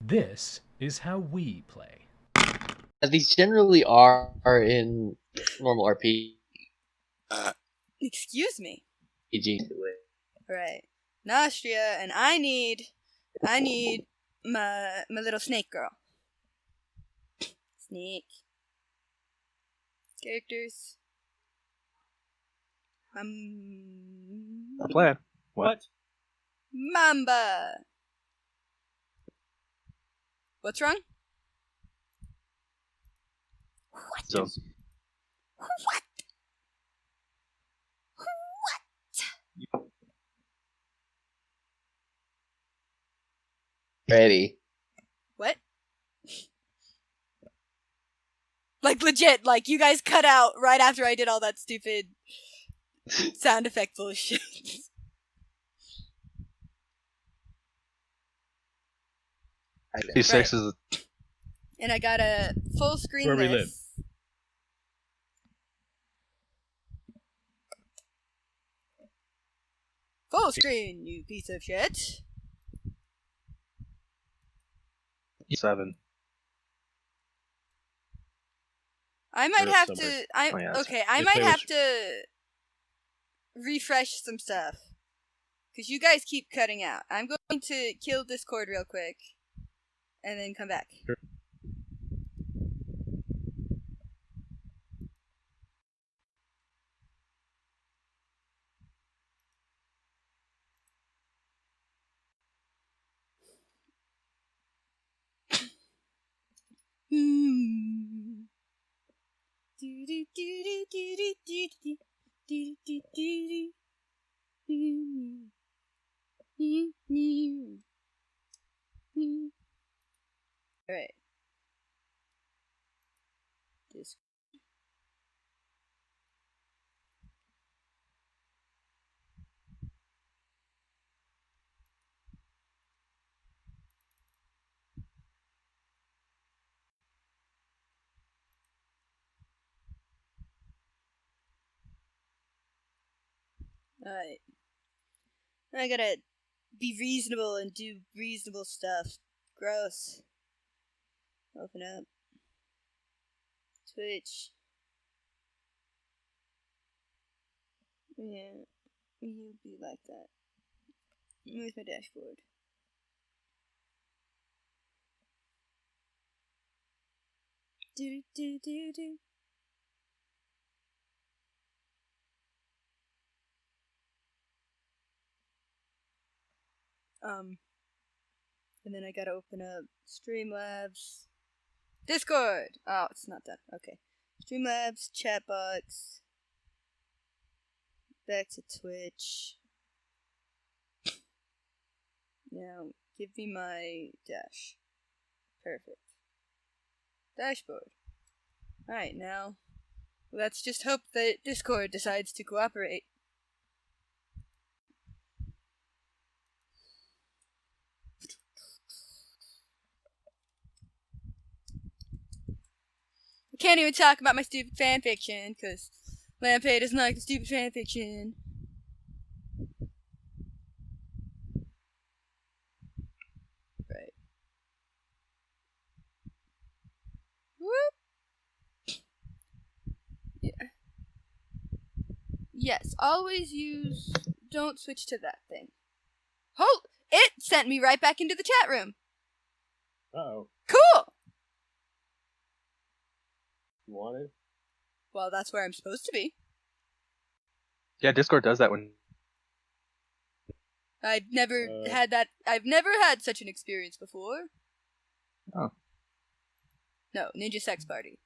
This is how we play. These generally are in normal RPG. Excuse me. PG. Right. Naustrilla, and I need my little snake girl. Snake. Characters. A plan. What? Mamba. What's wrong? What? So, What? Ready. What? Like legit, like you guys cut out right after I did all that stupid sound effect bullshit. P6 Right. is a And I got a full screen Where we list. Full screen, you piece of shit. 7. I might Or have somewhere. to. Oh, yeah, that's Okay, I If might they have was- to refresh some stuff because you guys keep cutting out. I'm going to kill Discord real quick and then come back. Sure. Alright. This. Alright. I gotta be reasonable and do reasonable stuff. Gross. Open up. Twitch. Yeah. You'd be like that. Where's my dashboard? Do do do do. And then I gotta open up Streamlabs. Discord! Oh, it's not done. Okay. Streamlabs, chatbox. Back to Twitch. Now, give me my dash. Perfect. Dashboard. Alright, now, let's just hope that Discord decides to cooperate. I can't even talk about my stupid fanfiction, because Lampedition doesn't like the stupid fanfiction. Right. Whoop! Yeah. Yes, always use... Don't switch to that thing. Hold! It sent me right back into the chat room! Uh-oh. Cool! You want it? Well, that's where I'm supposed to be. yeah, Discord does that when I've never Uh. had that. I've never had such an experience before. Oh. No, Ninja Sex Party.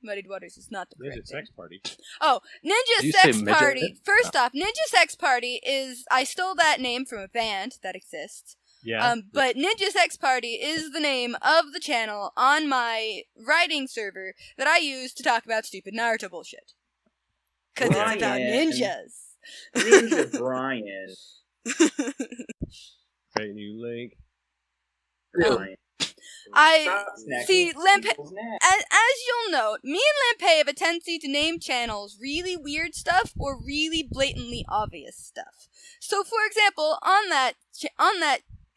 Muddied Waters is not the correct Ninja thing. Sex Party. Oh, Ninja Did you Sex say midget? Party. First off, Ninja Sex Party is... I stole that name from a band that exists. Yeah. But Ninja Sex Party is the name of the channel on my writing server that I use to talk about stupid Naruto bullshit. Because it's about Brian. ninjas. Ninja Brian. Great new link. Brian. I Stop snacking see, Lampe- people's necks. As you'll note, me and Lampay have a tendency to name channels really weird stuff or really blatantly obvious stuff. So, for example, on that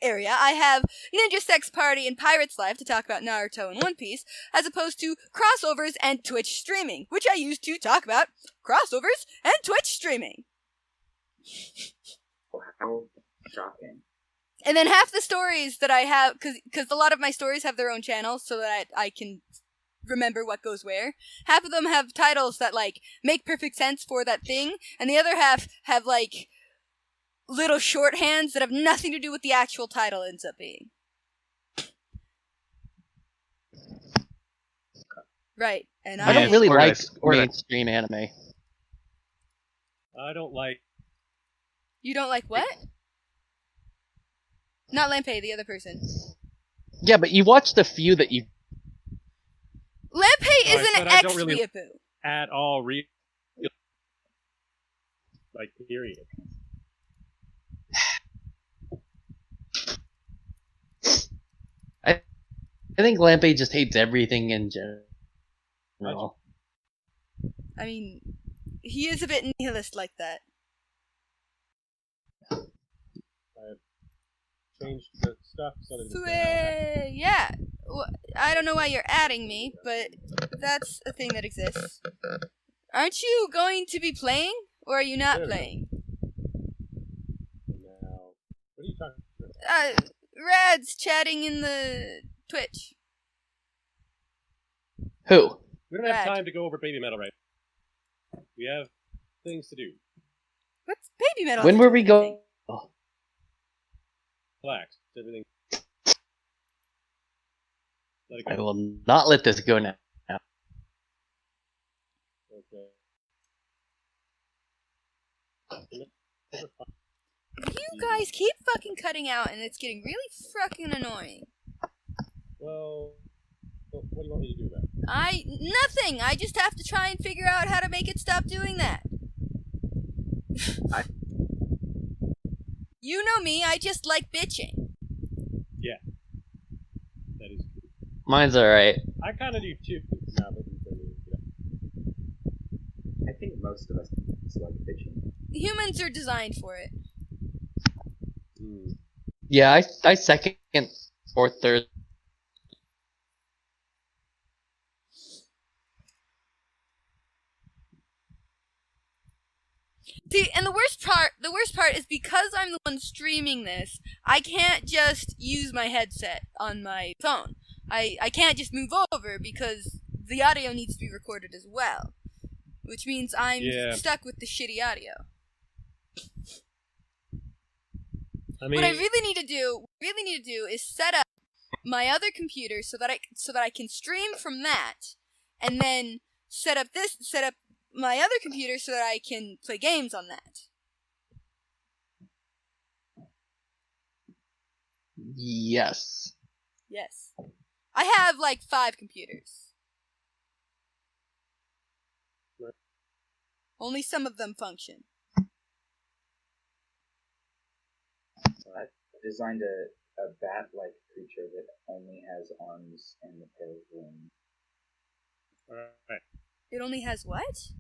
area, I have Ninja Sex Party and Pirate's Life to talk about Naruto and One Piece, as opposed to crossovers and Twitch streaming, which I use to talk about crossovers and Twitch streaming. How shocking. And then half the stories that I have, because a lot of my stories have their own channels, so that I can remember what goes where. Half of them have titles that, like, make perfect sense for that thing, and the other half have, like, little shorthands that have nothing to do with the actual title ends up being. Right, and I don't really Or like nice. Or nice. mainstream anime. I don't like. You don't like what? Not Lampe, the other person. Yeah, but you watch the few that you. Lampe I is said an I don't really- ex-weeaboo. At all like, period. I think Lampe just hates everything in general. I mean, he is a bit nihilist like that. Changed the stuff so that it's Yeah. I don't know why you're adding me, but that's a thing that exists. Aren't you going to be playing, or are you not playing? now. What are you talking about? Rad's chatting in the Twitch. Who? We don't have Rad. time to go over baby metal right now. We have things to do. What's baby metal? When have to were do we with going? anything? Relax. Everything. Let it I go. will not let this go now. Okay. You guys keep fucking cutting out, and it's getting really fucking annoying. Well, what do you want me to do about it? Nothing! I just have to try and figure out how to make it stop doing that. You know me, I just like bitching. That is true. Mine's alright. I kind of do too. Now that we've been I think most of us like bitching. Humans are designed for it. Yeah, I second or third. See, and the worst part is because I'm the one streaming this, I can't just use my headset on my phone. I can't just move over because the audio needs to be recorded as well. Which means I'm stuck with the shitty audio. I mean, What I really need to do is set up my other computer so that I can stream from that, and then set up my other computer so that I can play games on that. Yes. Yes. I have like 5 computers. Right. Only some of them function. I designed a bat-like creature that only has arms and a pair of wings. alright. It only has what?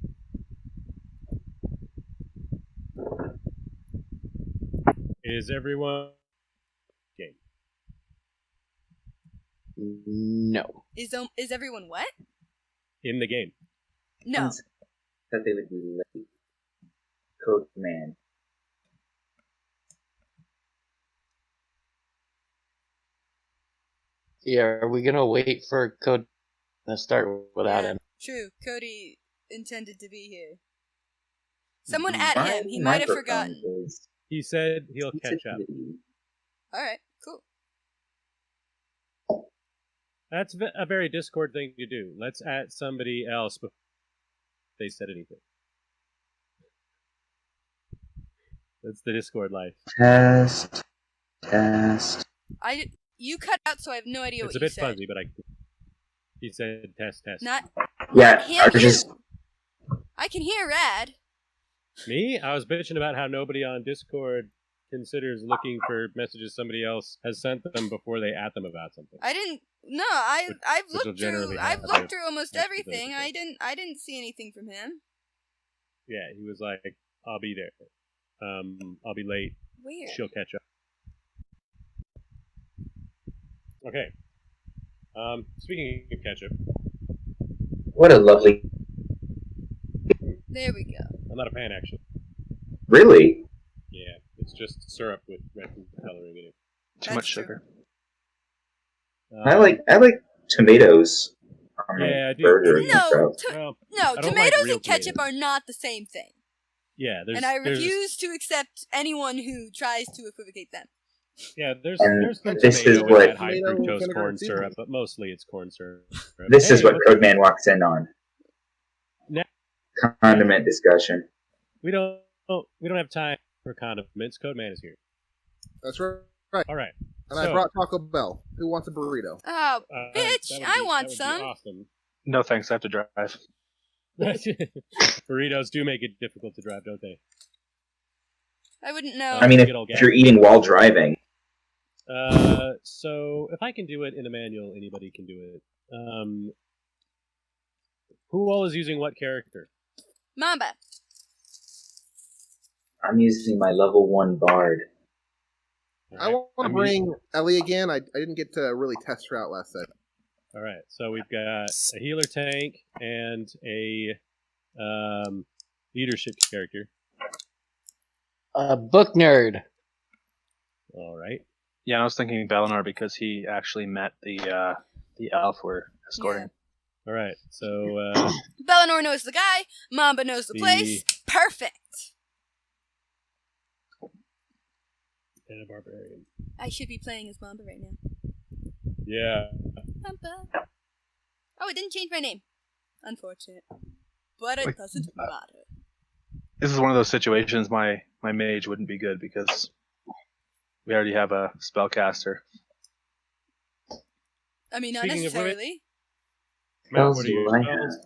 Is everyone game? No. Is everyone what? In the game? No. That they would be late. Code command. Yeah, are we gonna wait for Code to start without Yeah, him? True. Cody intended to be here. Someone My at him. He might have microphone forgotten. is He said he'll catch up. sensitivity. Alright, cool. That's a very Discord thing to do. Let's add somebody else before they said anything. That's the Discord life. Test. You cut out, so I have no idea It's what a you bit said. fuzzy, but he said test. Not Yeah, him. I was just I can hear Rad. Me? I was bitching about how nobody on Discord considers looking for messages somebody else has sent them before they at them about something. I didn't. No, I've Which will looked generally through. I've have looked a through almost message everything. notification. I didn't see anything from him. Yeah, he was like, "I'll be there. I'll be late. Weird. She'll catch up." Okay. Speaking of ketchup, What a lovely. There we go. I'm not a fan actually. Really? Yeah, it's just syrup with red food coloring in it. Too That's much true. sugar. I like tomatoes on my Yeah, I do. burger. No, Well, no, I don't like tomatoes real and ketchup tomatoes. are not the same thing. Yeah, And I refuse to accept anyone who tries to equivocate them. Yeah, there's And some this tomato is with what- that high Tomato, fructose vinegar, corn and seasoning. syrup, but mostly it's corn syrup. This is Hey, what what's up? Codeman walks in on. Now- Condiment discussion. We don't have time for condiments. Codeman is here. That's right. All right. And I So- brought Taco Bell. Who wants a burrito? Oh, bitch, that would I be- want that would be some. Awesome. No thanks, I have to drive. Burritos do make it difficult to drive, don't they? I wouldn't know. I mean, Get all if you're eating while driving, So if I can do it in a manual, anybody can do it. Who all is using what character? Mamba. I'm using my level 1 bard. I want to I'm bring Ellie again. I didn't get to really test her out last set. All right, so we've got a healer tank and a leadership character. Book nerd. All right. Yeah, I was thinking Balinar because he actually met the elf we're escorting. All right, so Bellinor knows the guy. Mamba knows the place. Perfect. and a barbarian. I should be playing as Mamba right now. Yeah. Mamba. Oh, it didn't change my name. Unfortunate. But it Wait, doesn't matter. This is one of those situations my mage wouldn't be good because we already have a spellcaster. I mean, not Speaking of women- necessarily. Matt, Spells what are your do I spells? have?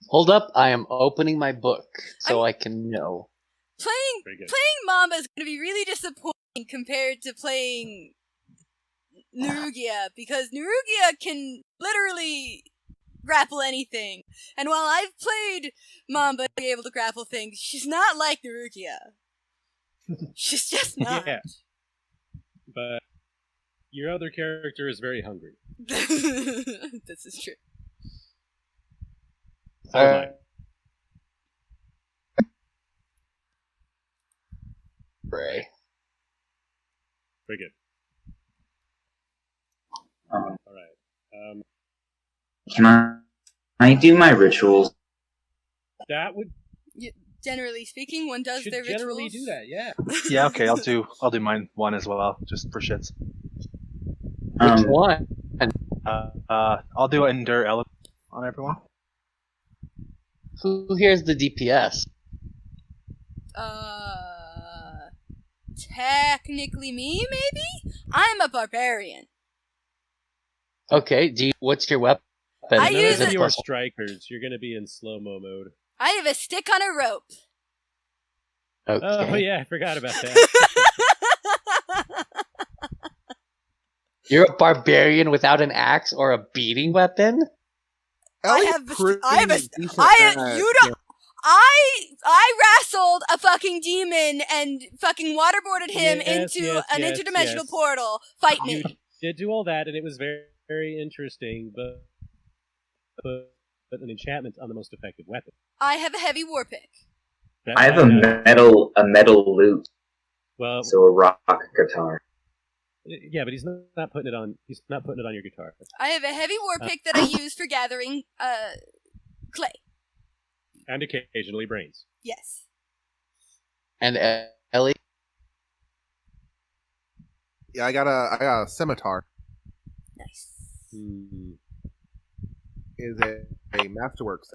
Hold up, I am opening my book so I can know. Very good. Playing Mamba is going to be really disappointing compared to playing Nerugia, because Nerugia can literally grapple anything. And while I've played Mamba to be able to grapple things, she's not like Nerugia. She's just not. Yeah. But your other character is very hungry. This is true. So am I. Ray. Very good. Um, All right. can I do my rituals? That would Generally speaking, one does should their rituals. generally do that. Yeah. Yeah, okay, I'll do mine one as well, just for shits. Which one? I'll do Endure Element on everyone. Who here's the DPS? Technically me, maybe? I'm a barbarian. Okay, what's your weapon? I None use of it- you are strikers. You're going to be in slow-mo mode. I have a stick on a rope. Okay. Oh, yeah, I forgot about that. You're a barbarian without an axe or a beating weapon? Ellie's I have a pretty decent at- you don't. I wrestled a fucking demon and fucking waterboarded him Yes, into yes, an yes, interdimensional yes. portal. Fight me. You did do all that, and it was very, very interesting, but an enchantment on the most effective weapon. I have a heavy war pick. That I have a might metal lute, well, so a rock guitar. yeah, but he's not putting it on. He's not putting it on your guitar. I have a heavy war pick that I use for gathering clay. And occasionally brains. Yes. And Ellie? Yeah, I got a scimitar. Nice. Hmm. Is a masterworks.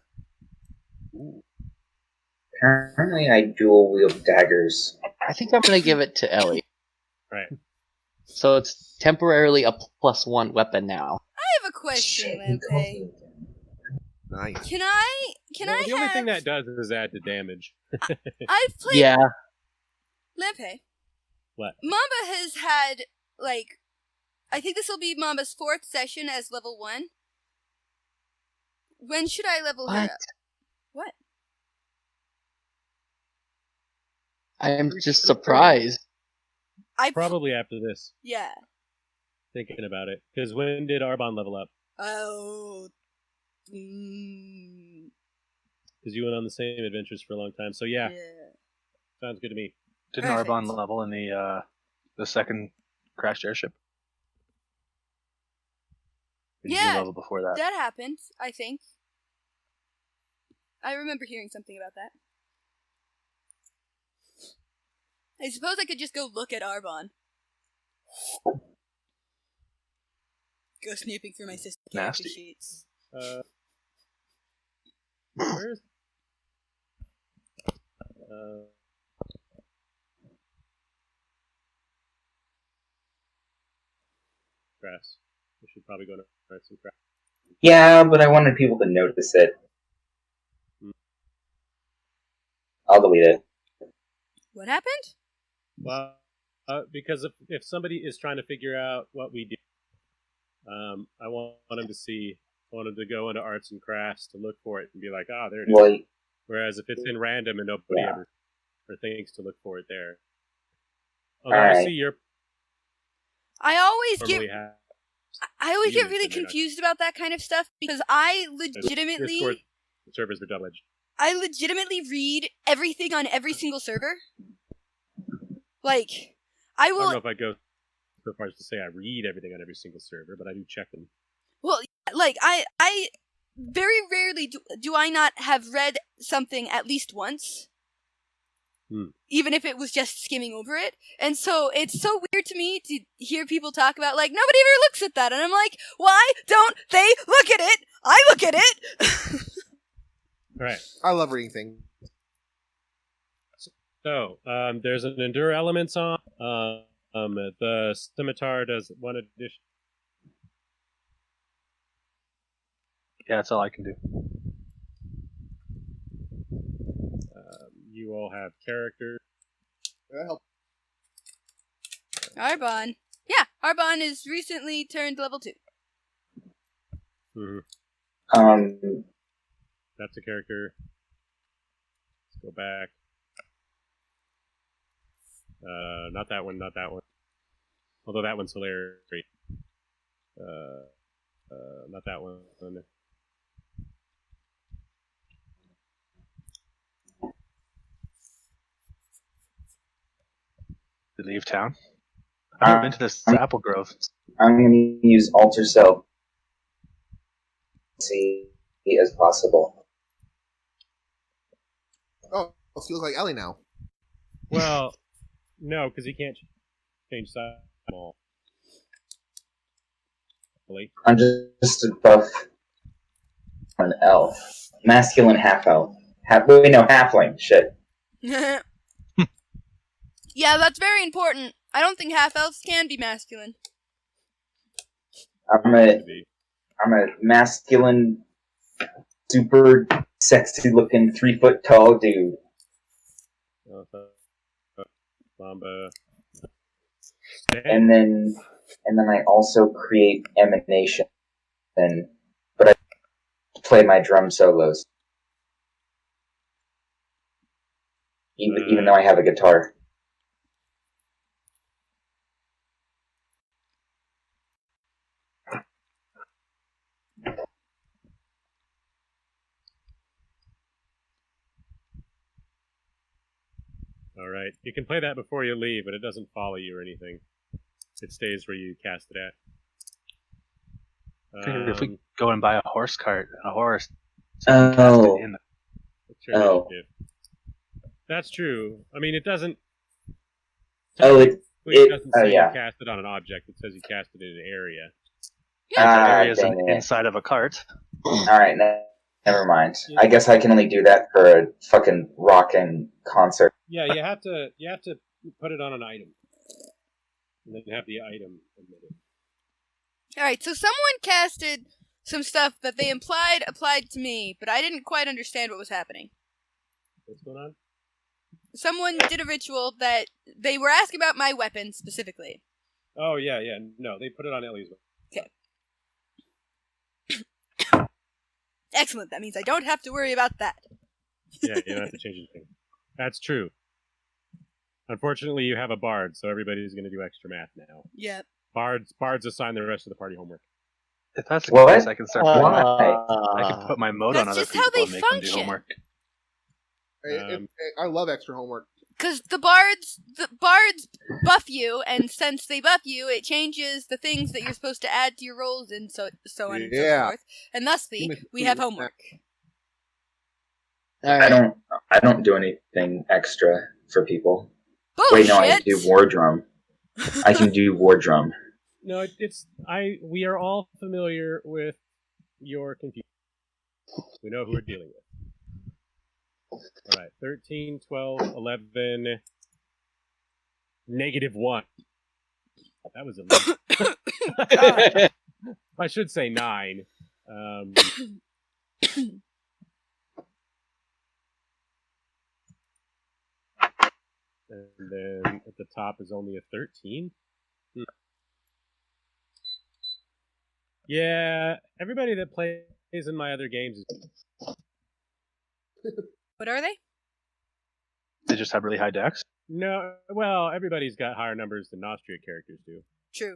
Apparently, I dual wield daggers. I think I'm gonna give it to Ellie. Right. So it's temporarily a +1 weapon now. I have a question, Shit, who calls Lampe. me? Nice. Can I Well, the only have... thing that does is add to damage. I've played Yeah. Lampe. What? Mamba has had, like, I think this will be Mamba's 4th session as level 1. When should I level her What? up? What? I am just surprised. Probably after this, Yeah. thinking about it. Because when did Arbon level up? Oh. Because you went on the same adventures for a long time. So yeah, Yeah. sounds good to me. Didn't Perfect. Arbon level in the second crashed airship? Or did you Yeah, level before that? That happened, I think. I remember hearing something about that. I suppose I could just go look at Arbon. Go snooping through my sister's character Nasty. sheets. Where's grass? We should probably go to some grass. Yeah, but I wanted people to notice it. Hmm. I'll delete it. What happened? Well, because if somebody is trying to figure out what we do, I want them to see. I want them to go into arts and crafts to look for it and be like, ah, there it is. Well, Whereas if it's in random and nobody Yeah. ever or thinks to look for it there. All Although I right. see you're I always normally get have really units and they're not- confused about that kind of stuff because I legitimately Discord servers are double-edged. read everything on every single server. Like, I I don't will. know if I go so far as to say I read everything on every single server, but I do check them. Well, like I very rarely do I not have read something at least once. Even if it was just skimming over it. And so it's so weird to me to hear people talk about, like, nobody ever looks at that. And I'm like, why don't they look at it? I look at it! Right. I love reading things. So, there's an Endure Elements on. The Scimitar does one addition. Yeah, that's all I can do. You all have character. Arbon. Yeah, Arbon is recently turned level 2. Mm-hmm. That's a character. Let's go back. Not that one, not that one. Although that one's hilarious. Not that one. To leave town. I've never been to this apple grove. I'm going to use alter self see as possible. Oh, she looks like Ellie now. Well, no, because he can't change size at all. Really? I'm just a buff an elf. Masculine half elf. Wait, no, halfling. Shit. Yeah, that's very important. I don't think half-elves can be masculine. I'm a masculine, super sexy looking 3 foot tall dude. Mamba. And then I also create emanation, but I play my drum solos, even though I have a guitar. All right. You can play that before you leave, but it doesn't follow you or anything. It stays where you cast it at. If we go and buy a horse cart, a horse. Oh. That's true. I mean, it doesn't. It doesn't say yeah. you cast it on an object. It says you cast it in an area. Area is inside of a cart. Alright, never mind. Yeah. I guess I can only do that for a fucking rockin' concert. Yeah, you have to put it on an item. And then have the item emitted. Alright, so someone casted some stuff that they implied applied to me, but I didn't quite understand what was happening. What's going on? Someone did a ritual that they were asking about my weapon specifically. Oh, yeah. No, they put it on Ellie's weapon. Okay. Excellent. That means I don't have to worry about that. Yeah, you don't have to change anything. That's true. Unfortunately, you have a bard, so everybody's going to do extra math now. Yep. Bards assign the rest of the party homework. If that's the What? case, I can start. I I can put my mode That's on other just how people they and make them do function. homework. I love extra homework. Because the bards buff you, and since they buff you, it changes the things that you're supposed to add to your rolls, and so on and so Yeah. forth. And thusly, we have homework. I don't do anything extra for people. Bullshit! Wait, no, I do war drum. I can do war drum. No, we are all familiar with your confusion. We know who we're dealing with. All right, 13, 12, 11, -1. That was a I should say 9. And then at the top is only a 13. Yeah, everybody that plays in my other games is... What are they? They just have really high decks. No, well, everybody's got higher numbers than Naustrilla characters do. True.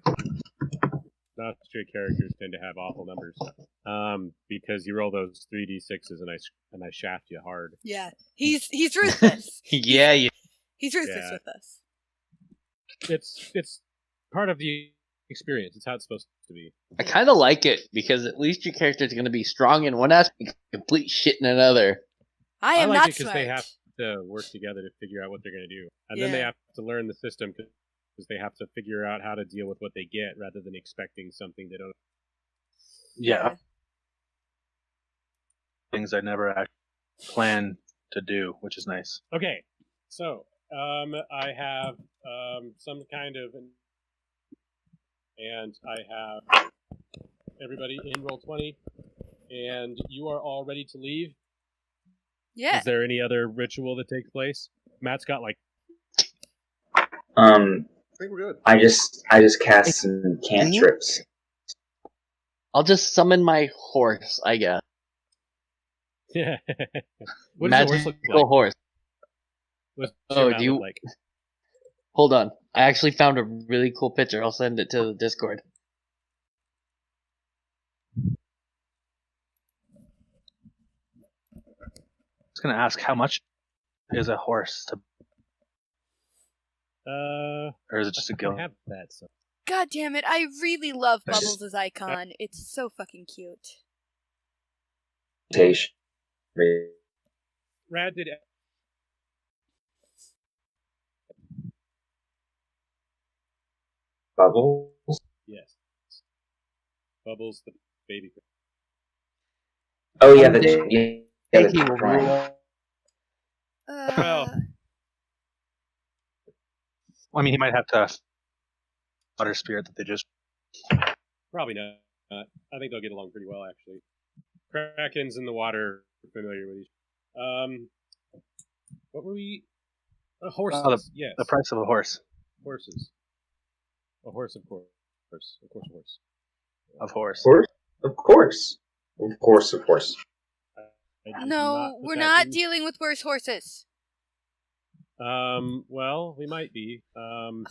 Naustrilla characters tend to have awful numbers, because you roll those 3d6s and I shaft you hard. Yeah, he's ruthless. Yeah. He's ruthless Yeah. with us. It's part of the experience. It's how it's supposed to be. I kind of like it because at least your character is going to be strong in one aspect, and complete shit in another. I am like not it because smart. they have to work together to figure out what they're going to do, and then they Yeah. have to learn the system because they have to figure out how to deal with what they get rather than expecting something they don't. Yeah. Things I never actually planned to do, which is nice. Okay, so I have some kind of, and I have everybody in Roll20, and you are all ready to leave. Yeah. Is there any other ritual that takes place? Matt's got like. I think we're good. I just cast some cantrips. I'll just summon my horse, I guess. Yeah. What does the horse look Magical like? horse. What's Oh, your mount do you- look like? Hold on. I actually found a really cool picture. I'll send it to the Discord. I was going to ask how much is a horse to, or is it just a I guild? have that. So. God damn it! I really love Bubbles' icon. It's so fucking cute. Rad did. Bubbles? Yes. Bubbles, the baby. Oh yeah, Thank you. drawing. Well. I mean, he might have to water spirit that they just. Probably not. I think they'll get along pretty well, actually. Krakens in the water are familiar with each. What were we? Horses. Yes. The price of a horse. Horses. A horse, of course. Of course, a horse. Of horse. Of course. Of course. I did No, put we're that not in. dealing with worse horses. Well, we might be. In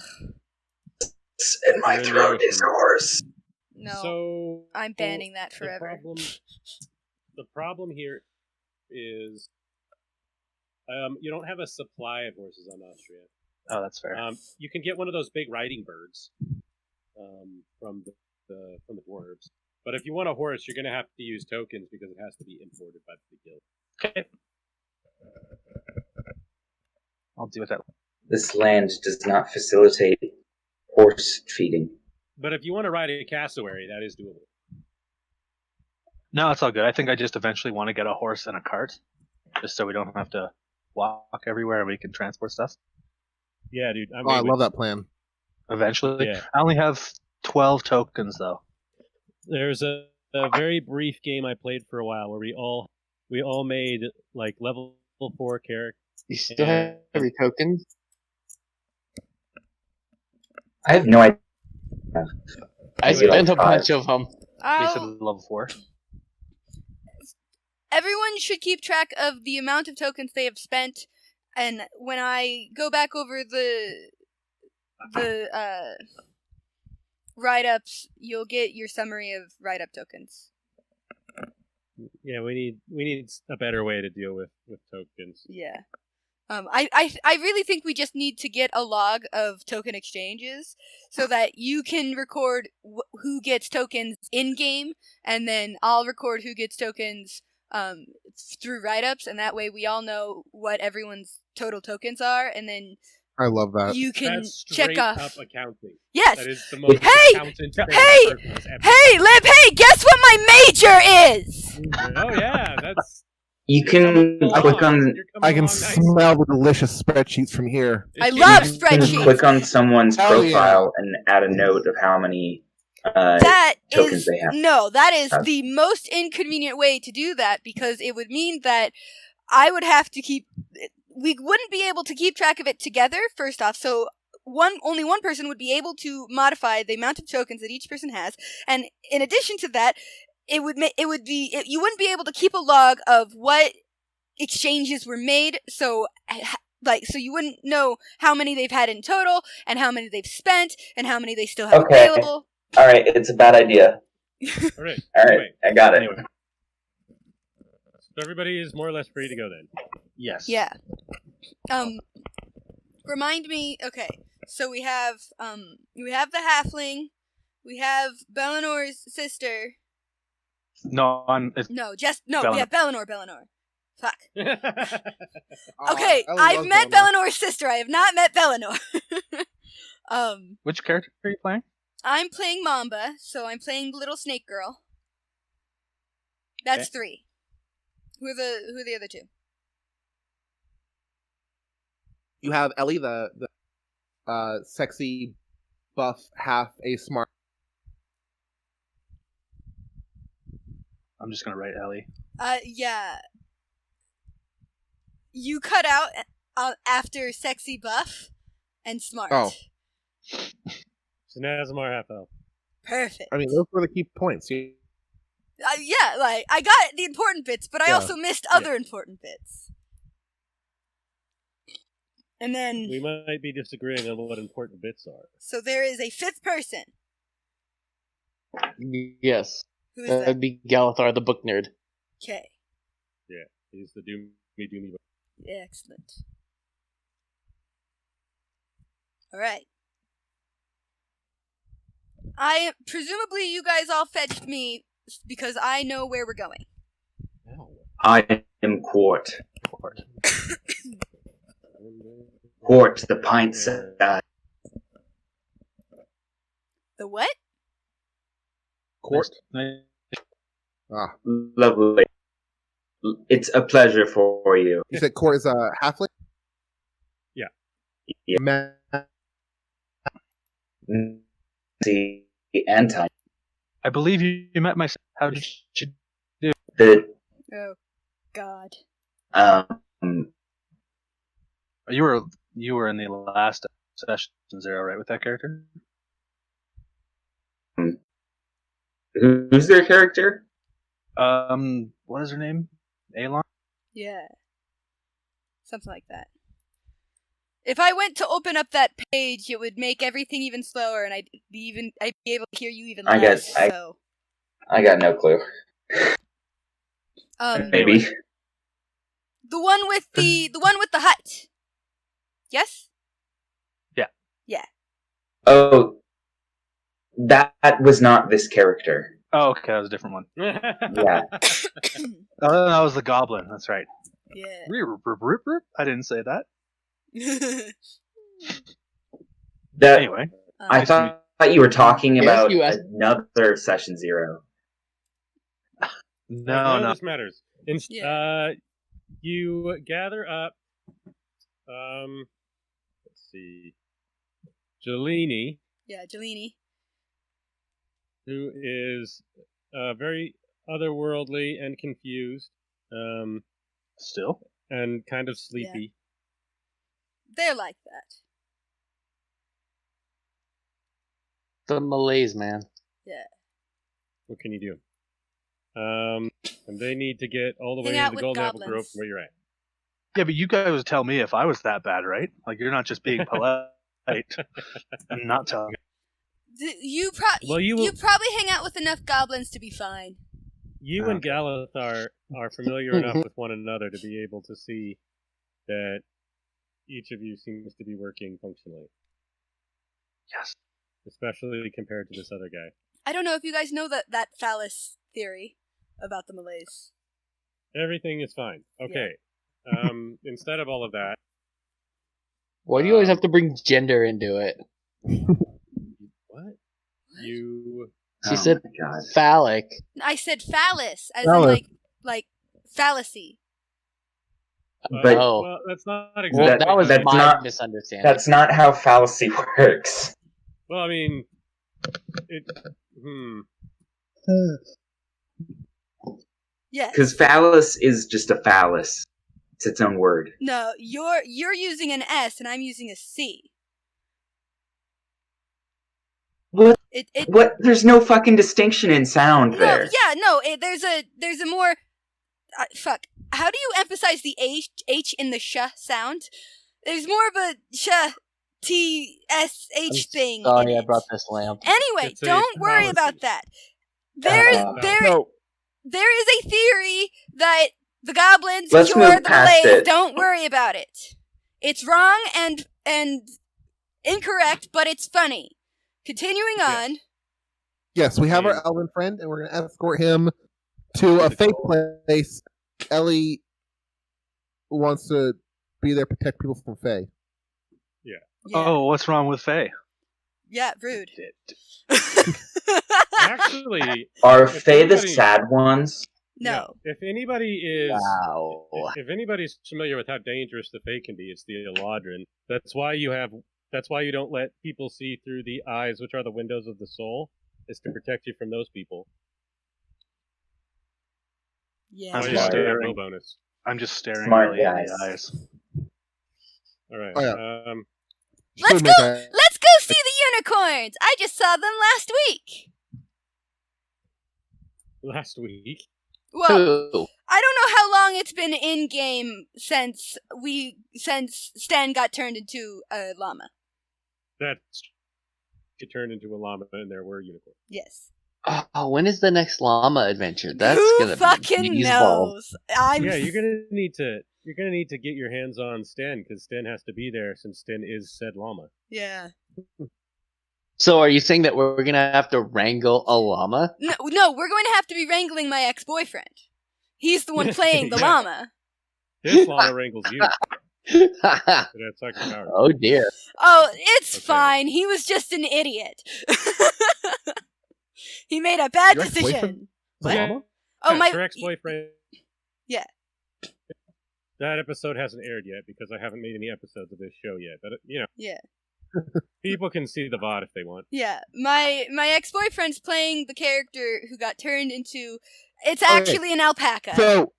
my throat is a horse. No, So I'm banning that the forever. problem here is you don't have a supply of horses on Austria. Oh, that's fair. You can get one of those big riding birds from the dwarves. But if you want a horse, you're going to have to use tokens because it has to be imported by the guild. Okay. I'll deal with that. This land does not facilitate horse feeding. But if you want to ride a cassowary, that is doable. No, it's all good. I think I just eventually want to get a horse and a cart, just so we don't have to walk everywhere and we can transport stuff. Yeah, dude. I love that plan. Eventually. Yeah. I only have 12 tokens, though. There's a very brief game I played for a while where we all made like level 4 characters. You still have every token? I have no idea. I Maybe spent a like 5. bunch of them. They said Oh, level 4. everyone should keep track of the amount of tokens they have spent and when I go back over the write-ups, you'll get your summary of write-up tokens. Yeah, we need a better way to deal with tokens. Yeah. I really think we just need to get a log of token exchanges so that you can record who gets tokens in game, and then I'll record who gets tokens through write-ups, and that way we all know what everyone's total tokens are, and then I love that. you can That's check straight off. up accounting. Yes. That is the most Hey! accountant thing Hey! a person has ever Hey, Lamp! Hey, guess what my major is? Oh yeah, that's. You you're can coming along. click on You're coming I can along nice. smell the delicious spreadsheets from here. I love you can spreadsheets. click on someone's Hell yeah. profile and add a note of how many That tokens is they have. no, that is Have. the most inconvenient way to do that, because it would mean that I would have to keep. We wouldn't be able to keep track of it together. First off, so only one person would be able to modify the amount of tokens that each person has, and in addition to that, you wouldn't be able to keep a log of what exchanges were made. So you wouldn't know how many they've had in total, and how many they've spent, and how many they still have Okay. available. All right, it's a bad idea. All right. All right, Anyway, I got it. Anyway, so everybody is more or less free to go then. yes. Yeah. Remind me. Okay, so we have the halfling, we have Belenor's sister. No, it's No, we Bellinor. have Bellinor. Fuck. Aw, Okay, I I've love met Bellinor. Belenor's sister. I have not met Bellinor. Which character are you playing? I'm playing Mamba, so I'm playing the little snake girl. That's 3. Who are the other 2? You have Ellie, the sexy, buff, half a smart. I'm just gonna write Ellie. Yeah. You cut out after sexy buff and smart. Oh. So now it's more half elf. Perfect. I mean, those were the key points. Yeah, like, I got the important bits, but I Yeah. also missed other important bits. And then, We might be disagreeing on what important bits are. so there is a 5th person. Yes. Who is that? That'd be Galathar, the book nerd. Okay. Yeah, he's the doomy. Excellent. Alright. Presumably you guys all fetched me because I know where we're going. I am Quart. Quart, the pint size. The what? Court. Nice. Ah, Lovely. It's a pleasure for you. you said Court is a halfling. Yeah. The anti. I believe you met my. How did you? The Oh, God. You were in the last session 0, right, with that character? Who's their character? What is her name? Alon? Yeah. Something like that. If I went to open up that page, it would make everything even slower, and I'd be able to hear you even I less. guess So, I got no clue. Maybe. the one with the hut. Yes. Oh, that was not this character. Oh, okay, that was a different one. Yeah. Oh, that was the goblin. That's right. Yeah. I didn't say that. That Anyway, I thought you were talking Yes, about you asked- another session 0. no. This matters. You gather up. Let's see, Jelini, Yeah, Jelini. who is very otherworldly and confused, Still. and kind of sleepy. They're like that. The malaise, man. Yeah. What can you do? And they need to get all the Hang way out to the with Golden Apple goblins. Grove from where you're at. Yeah, but you guys would tell me if I was that bad, right? Like, you're not just being polite and not telling me. You Well, you probably hang out with enough goblins to be fine. You and Galith are familiar enough with one another to be able to see that each of you seems to be working functionally. Yes. Especially compared to this other guy. I don't know if you guys know that phallus theory about the Malays. Everything is fine. Okay. Instead of all of that... Why do you always have to bring gender into it? What? You... She said God. phallic. I said phallus, as Phallus. in like fallacy. But- well, that's not exactly... Well, that was that's my not- misunderstanding. That's not how fallacy works. Well, I mean... Yes. Because phallus is just a phallus. It's its own word. No, you're using an S and I'm using a C. What? It What? There's no fucking distinction in sound there. there's a more fuck. How do you emphasize the H in the sh sound? There's more of a sh TSH thing. Sorry, in I it. brought this lamp. Anyway, It's a don't worry fallacy. about that. So, There is a theory that the goblins Let's cure move the past Malays. it. Don't worry about it. It's wrong and incorrect, but it's funny. Continuing on. yes, we have our elven friend, and we're going to escort him to a fake place. Ellie wants to be there, protect people from Fae. Yeah. Oh, what's wrong with Faye? Yeah, rude. Actually... Are If Fae the anybody- sad ones? No. If anybody is... Wow. If anybody's familiar with how dangerous the Fae can be, it's the Eladrin. That's why you don't let people see through the eyes, which are the windows of the soul, is to protect you from those people. Yeah. I'm Why just you have no staring. bonus. I'm just staring Smart Ellie in guys. the eyes. All right. Oh, yeah. Let's Should go. make a- Let's go see the unicorns. I just saw them last week. Last week. Well, Who? I don't know how long it's been in game since Stan got turned into a llama. That's it turned into a llama, and there were unicorns. Yes. Oh, when is the next llama adventure? That's Who gonna fucking be baseball. knows? Yeah, you're gonna need to get your hands on Sten, because Sten has to be there since Sten is said llama. Yeah. So, are you saying that we're gonna have to wrangle a llama? No, we're going to have to be wrangling my ex-boyfriend. He's the one playing the Yeah. llama. This llama wrangles you. It has psychic power. Oh dear. Oh, it's Okay. fine. He was just an idiot. He made a bad Your decision. ex-boyfriend? What? Llama? Oh, my. Her ex-boyfriend. Yeah. That episode hasn't aired yet because I haven't made any episodes of this show yet. But Yeah. people can see the VOD if they want. Yeah, my ex-boyfriend's playing the character who got turned into. It's Okay. actually an alpaca. So,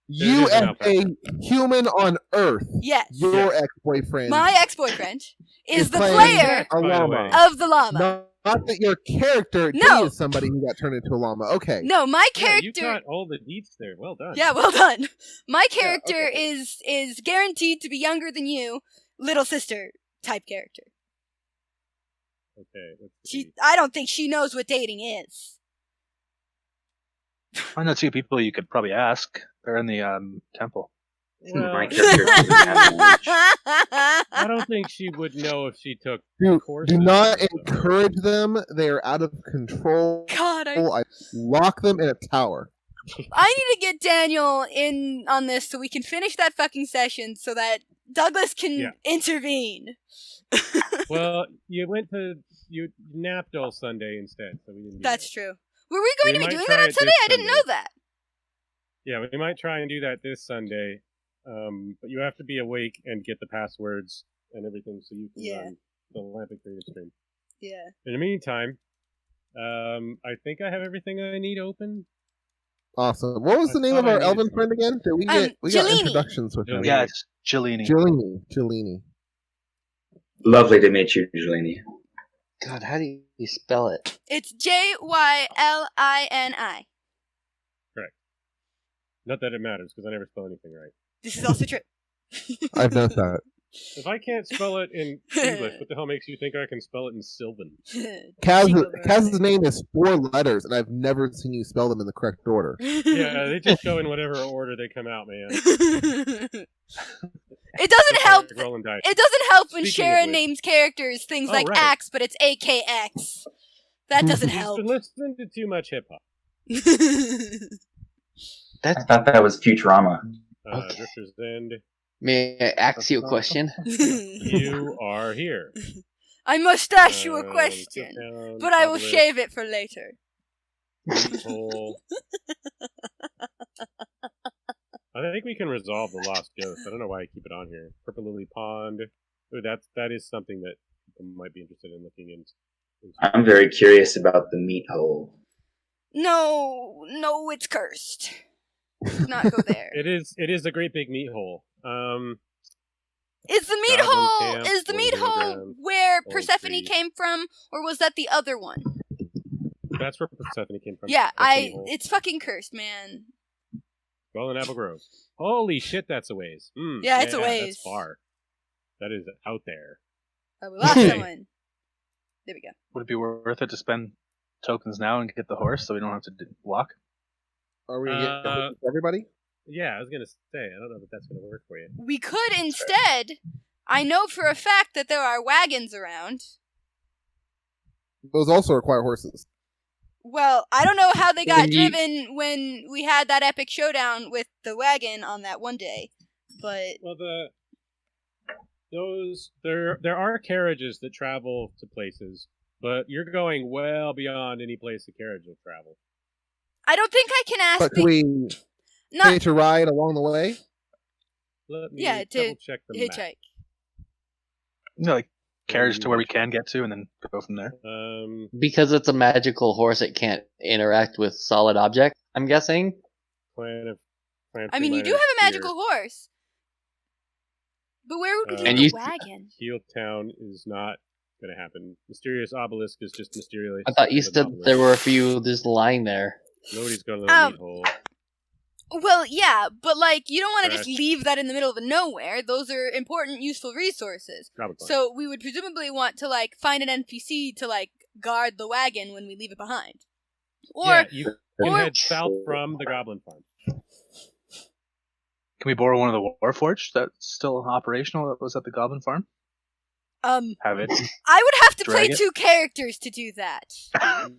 you is an as a human on Earth, Yes, your ex-boyfriend, my ex-boyfriend is the playing player a By the llama. way. of the llama. Not that your character No. dated somebody who got turned into a llama. Okay. No, my Yeah, you character. got all the deets there. Well done. Yeah, well done. My character okay. is guaranteed to be younger than you, little sister type character. Okay. Let's see. I don't think she knows what dating is. I know two people you could probably ask. They're in the temple. Well, My character doesn't have an age. I don't think she would know if she took Do courses. not encourage them. They are out of control. God, I lock them in a tower. I need to get Daniel in on this so we can finish that fucking session so that Douglas can Yeah. intervene. Well, you napped all Sunday instead, so we didn't. Do That's that. true. Were we going We to be might doing try that on it Sunday? this I didn't know Sunday. that. Yeah, we might try and do that this Sunday. But you have to be awake and get the passwords and everything so you can Yeah. run the Lampedition creative stream. Yeah. In the meantime, I think I have everything I need open. Awesome. What was I the name thought of I our needed elven to. friend again? Did we got Jelini. introductions with him? Jelini. Yeah, it's Jelini. Jelini. Lovely to meet you, Jelini. God, how do you spell it? It's Jylini. Not that it matters because I never spell anything right. This is also true. I've noticed that. If I can't spell it in English, what the hell makes you think I can spell it in Sylvan? Kaz's name is 4 letters, and I've never seen you spell them in the correct order. Yeah, they just go in whatever order they come out, man. It doesn't help. Rolling dice. It doesn't help when Speaking Shara of which- names characters things like right. Axe, but it's AKX. That doesn't He's help. been listening to too much hip hop. That's I thought that was Futurama. Okay. Drifter's End, May I ask you a question? you are here. I must ask you a question, Town, but I will Obelisk, shave it for later. Meathole. I think we can resolve the Lost Ghost. I don't know why I keep it on here. Purple Lily Pond. Ooh, that is something that people might be interested in looking into. I'm very curious about the meat hole. No, it's cursed. Do not go there. It is a great big meat hole. Is the meat Goblin hole? camp, Is the meat Golden hole Ground, where Old Persephone Tree. came from, or was that the other one? That's where Persephone came from. Yeah, That's the meat hole. it's fucking cursed, man. Golden Apple Grove. Holy shit, that's a ways. Yeah, it's a ways. That's far. That is out there. Oh, we lost someone. There we go. Would it be worth it to spend tokens now and get the horse so we don't have to walk? Are we getting everybody? Yeah, I was gonna say, I don't know if that's gonna work for you. We could instead. I know for a fact that there are wagons around. Those also require horses. Well, I don't know how they got Then you- driven when we had that epic showdown with the wagon on that one day, but Well, there are carriages that travel to places, but you're going well beyond any place a carriage will travel. I don't think I can ask. But can we pay to ride along the way? Let me Yeah, to double check the map. hitchhike. You know, like carriage to where we can get to and then go from there. Because it's a magical horse, it can't interact with solid objects, I'm guessing. I mean, you do have a magical horse, but where would we get And the you- wagon? Heel Town is not going to happen. Mysterious Obelisk is just mysterious. I thought you an said obelisk. there were a few just lying there. Nobody's going to the meat hole. Well, yeah, but like you don't want to just Correct. leave that in the middle of nowhere. Those are important, useful resources. Probably. So we would presumably want to like find an NPC to like guard the wagon when we leave it behind. Or yeah, you can or- head south from the Goblin Farm. Can we borrow one of the Warforged that's still operational that was at the Goblin Farm? Have it. I would have to play Drag it? 2 characters to do that. I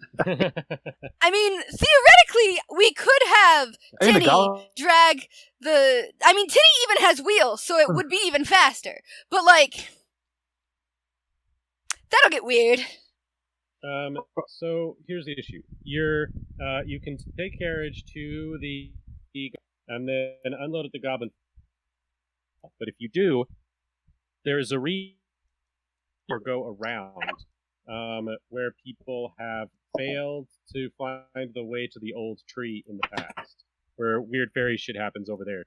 mean, theoretically, we could have I mean, the Tinny Goblin- drag the. I mean, Tinny even has wheels, so it would be even faster. But like, that'll get weird. So here's the issue. You can take carriage to the and then unload at the Goblin. But if you do, there is a or go around where people have failed to find the way to the old tree in the past, where weird fairy shit happens over there.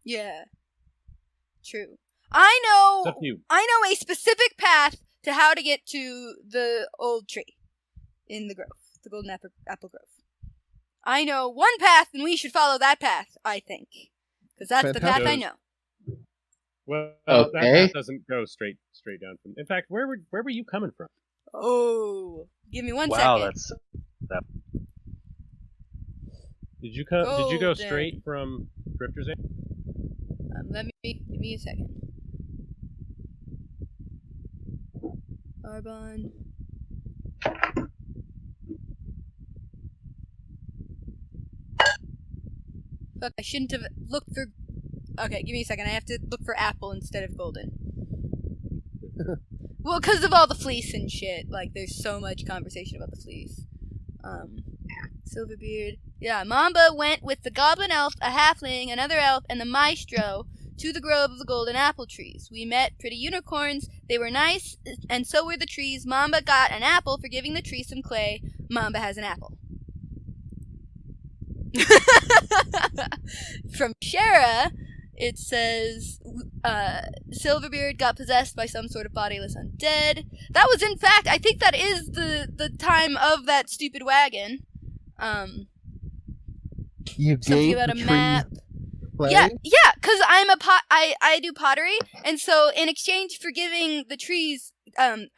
Yeah. True. I It's know. up to you. I know a specific path to how to get to the old tree in the grove, the Golden Apple Grove. I know one path, and we should follow that path. I think, because that's the path I Fantastic. know. Well, Okay. that path doesn't go straight down from. In fact, where were you coming from? Oh, give me one second. Wow, that's Did you come? Did you go Golden. straight from Drifter's End? Give me a second. Arbon. Fuck, I shouldn't have looked for. Okay, give me a second. I have to look for apple instead of golden. Well, because of all the fleece and shit. Like, there's so much conversation about the fleece. Silverbeard. Yeah, Mamba went with the goblin elf, a halfling, another elf, and the maestro to the grove of the golden apple trees. We met pretty unicorns. They were nice, and so were the trees. Mamba got an apple for giving the tree some clay. Mamba has an apple. From Shara, it says Silverbeard got possessed by some sort of bodiless undead. That was, in fact, I think that is the time of that stupid wagon. You Something gave about the a map. play? Yeah, because I'm a I do pottery, and so in exchange for giving the trees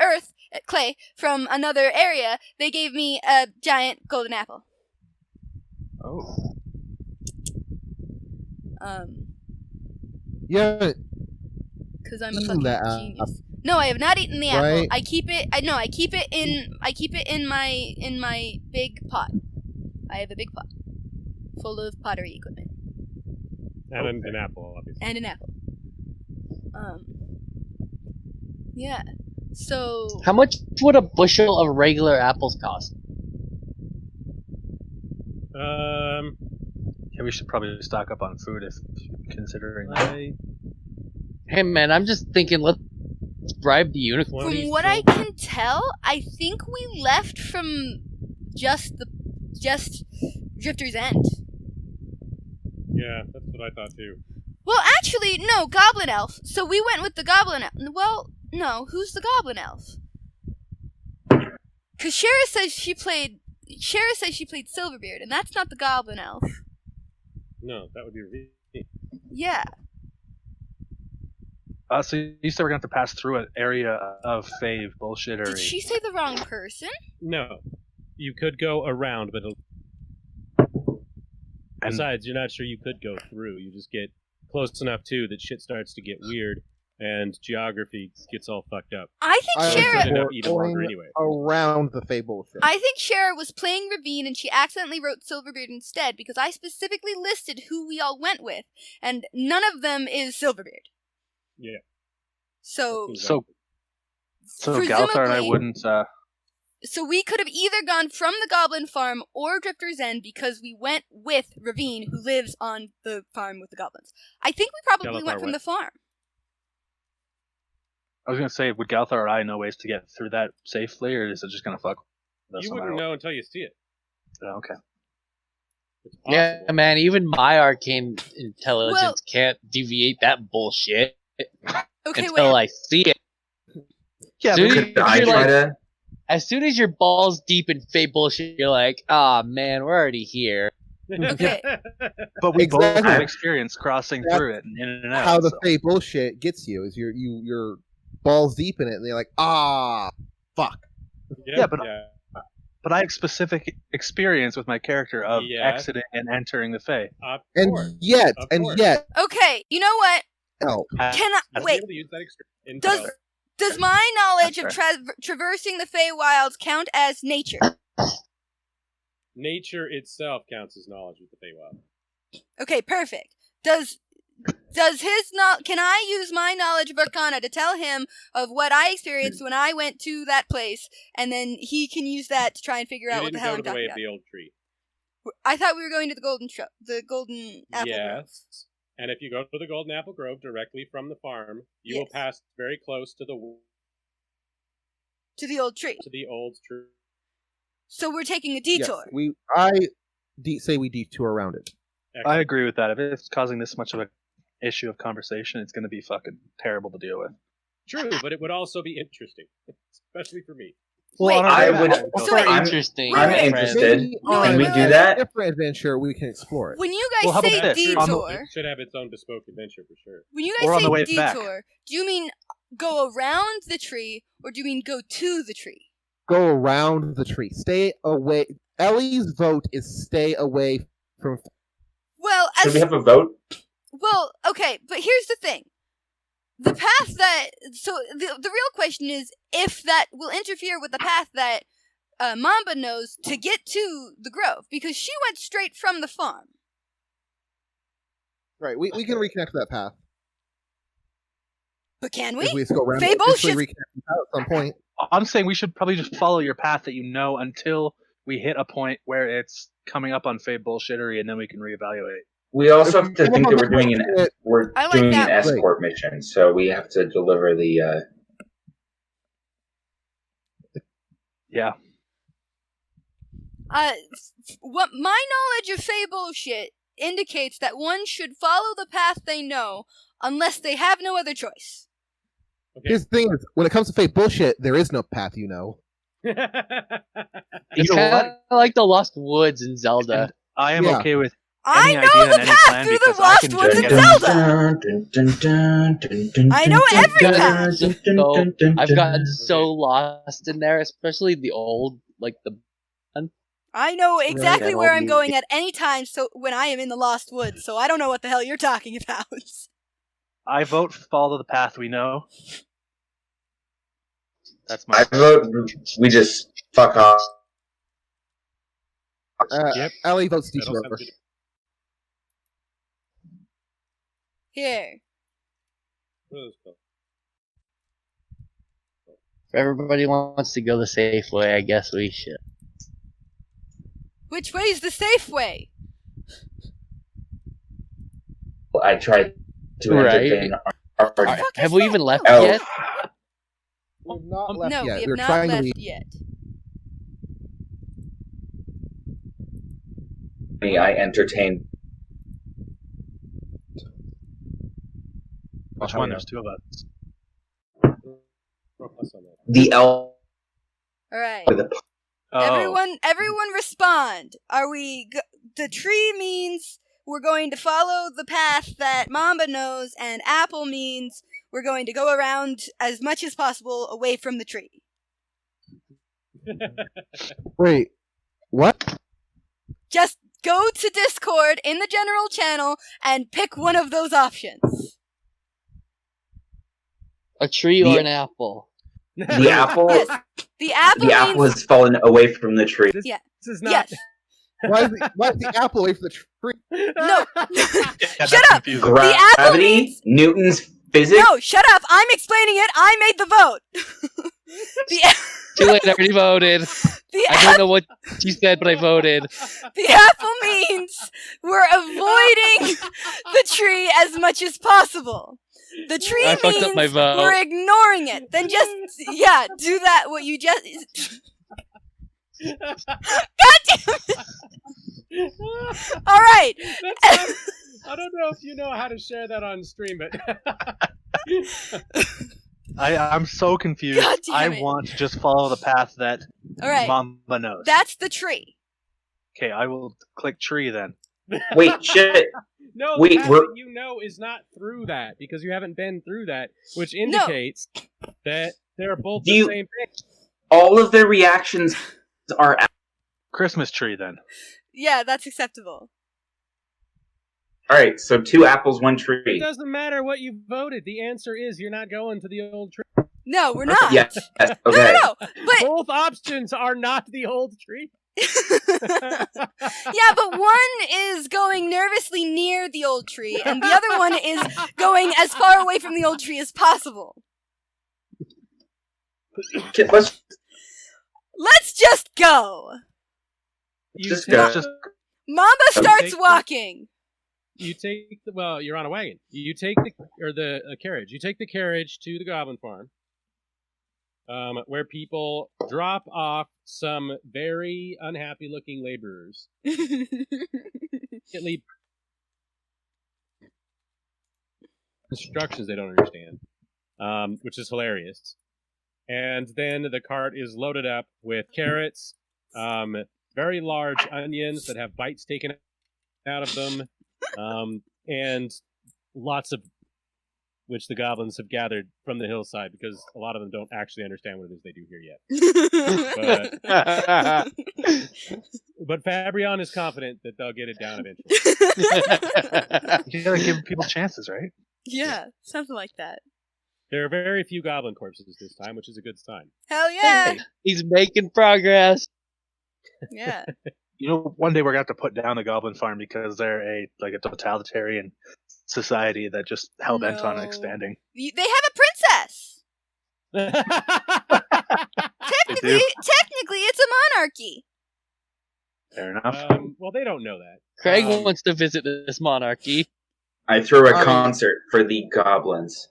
earth, clay from another area, they gave me a giant golden apple. Oh. Yeah, Because I'm a eaten fucking that genius. No, I have not eaten the apple. Right. I keep it. I keep it in my big pot. I have a big pot full of pottery equipment And an apple, obviously. and an apple. Yeah. So How much would a bushel of regular apples cost? Yeah, we should probably stock up on food if considering that. Hey man, I'm just thinking, let's bribe the unicorn. from what I can tell, I think we left from just Drifter's End. Yeah, that's what I thought too. Well, actually, no, Goblin Elf. So we went with the Goblin Elf. Well, no, who's the Goblin Elf? Because Shara says she played Silverbeard, and that's not the Goblin Elf. No, that would be really. Yeah. So you said we're gonna have to pass through an area of fave bullshittery. Did she say the wrong person? No, you could go around, but besides, you're not sure you could go through. You just get close enough too that shit starts to get weird, and geography gets all fucked up. I think I Shara. ended up eating longer anyway. Around the Fey bullshit. I think Shara was playing Ravine and she accidentally wrote Silverbeard instead because I specifically listed who we all went with, and none of them is Silverbeard. Yeah. So So Galthar and I presumably- wouldn't. So we could have either gone from the Goblin Farm or Drifter's End because we went with Ravine, who lives on the farm with the goblins. I think we probably Galthar went from went. the farm. I was gonna say, would Galthar or I know ways to get through that safely, or is it just gonna fuck with us You no wouldn't matter know until you see it. what? Okay. It's Yeah, possible. man, even my arcane intelligence Well- can't deviate that bullshit Okay, until wait. I see it. Yeah, Soon but as Could I you're try like- to? As soon as your balls deep in fake bullshit, you're like, ah, man, we're already here. Okay. but we both Exactly. have experience crossing That's through it and in and out. How the so- Fey bullshit gets you is you're balls deep in it, and you're like, fuck. Yeah, but I have specific experience with my character of Yeah. exiting and entering the Fae. Of And course. yet, Of and course. yet, Okay, you know what? help. Can I You'll be wait? able to use that experience. Does my knowledge of That's traversing the Feywilds count as nature? Nature itself counts as knowledge with the Feywild. Okay, perfect. Does his can I use my knowledge of Arcana to tell him of what I experienced when I went to that place, and then he can use that to try and figure You out what the didn't hell go I'm to the way talking of about? the old tree. I thought we were going to the golden apple grove. Yes. And if you go to the Golden Apple Grove directly from the farm, you will Yes. pass very close to the To the old tree. old tree. So we're taking a Yes, detour. I say we detour around it. I agree with that. If it's causing this much of an issue of conversation, it's going to be fucking terrible to deal with. True, but it would also be interesting, especially for me. Wait, on our I way would- back, we'll So wait, go- I'm- Interesting. I'm friend. interested. Maybe No, on can we a do that? different adventure, we can explore it. When you Well, how guys about say this? On the- detour, It should have its own bespoke adventure for sure. when you We're on guys the way say back. detour, do you mean go around the tree or do you mean go to the tree? Go around the tree. Stay away. Ellie's vote is stay away from. Well, Should we have a vote? well, okay, but here's the thing. The path that the real question is if that will interfere with the path that Mamba knows to get to the grove, because she went straight from the farm. Right, we can reconnect that path. But can If we? we just go around Fey it, bullshit. reconnect the path at some point. I'm saying we should probably just follow your path that you know until we hit a point where it's coming up on Fae bullshittery, and then we can reevaluate. We also have to If we think come that up we're doing with it, I like an that. escort mission, so we have to deliver the. Yeah. What my knowledge of Fey bullshit indicates that one should follow the path they know unless they have no other choice. Okay. Here's the thing: is when it comes to fake bullshit, there is no path, you know. It's You know kind what? of like the Lost Woods in Zelda. I am Yeah. okay with I idea know and the any path plan through the because I Lost can Woods just in get Zelda. I know every path. So I've gotten so lost in there, especially the old, like the. I know exactly That where old I'm movie. going at any time. So when I am in the Lost Woods, so I don't know what the hell you're talking about. I vote follow the path we know. That's I my vote we just fuck off. Yep. Ellie votes That'll detour. sound good. Here. What are those called? If everybody wants to go the safe way, I guess we should. Which way's the safe way? I tried to Right. entertain our The fuck Have is we that? even left Oh. yet? We've not left No, yet. we have We're not trying to left leave. yet. I entertained. which one? There's two of us. Throw plus on that. The elf. All right. With a Oh, Everyone, respond. Are we? The tree means we're going to follow the path that Mamba knows, and apple means we're going to go around as much as possible away from the tree. Wait, what? Just go to Discord in the general channel and pick one of those options. A tree The- or an apple? the apple. Yes, the apple The apple means has fallen away from the tree. This is not. yes. Why is the apple away from the tree? No. yeah, Shut up. confusing. The apple Gravity, means- Newton's physics. No, shut up! I'm explaining it. I made the vote. Too late, I already voted. the I don't know what you said, but I voted. The apple means we're avoiding the tree as much as possible. The tree I fucked means up my vote. we're ignoring it. Then just, yeah, do that, what you just... God damn it! Alright! I don't know if you know how to share that on stream, but I'm so confused. God damn I it. want to just follow the path that Alright, Mamba knows. that's the tree. Okay, I will click tree then. Wait, shit. no, Wait, the path we're- that you know is not through that because you haven't been through that, which indicates that they're both Do the you- same thing. All of their reactions are. Christmas tree then. Yeah, that's acceptable. All right, so 2 apples, 1 It tree. doesn't matter what you voted. The answer is you're not going to the old tree. No, we're not. Yeah. No, Okay. no, no, but... Both options are not the old tree. Yeah, but one is going nervously near the old tree, and the other one is going as far away from the old tree as possible. Okay, let's Let's just go. You Just take, go. Just Mamba starts Take- walking. You take the, well, you're on a wagon. You take the carriage. You take the carriage to the Goblin Farm, where people drop off some very unhappy-looking laborers. Immediately instructions they don't understand, which is hilarious. And then the cart is loaded up with carrots, very large onions that have bites taken out of them, and lots of which the goblins have gathered from the hillside because a lot of them don't actually understand what it is they do here yet. But Fabrion is confident that they'll get it down eventually. you gotta give people chances, right? Yeah, something like that. There are very few goblin corpses this time, which is a good sign. Hell yeah! He's making progress. Yeah. You know, one day we're gonna have to put down the Goblin Farm because they're a totalitarian society that just hell bent on No. expanding. They have a princess! Technically, it's a monarchy. Fair enough. well, they don't know that. Craig wants to visit this monarchy. I threw a concert for the goblins.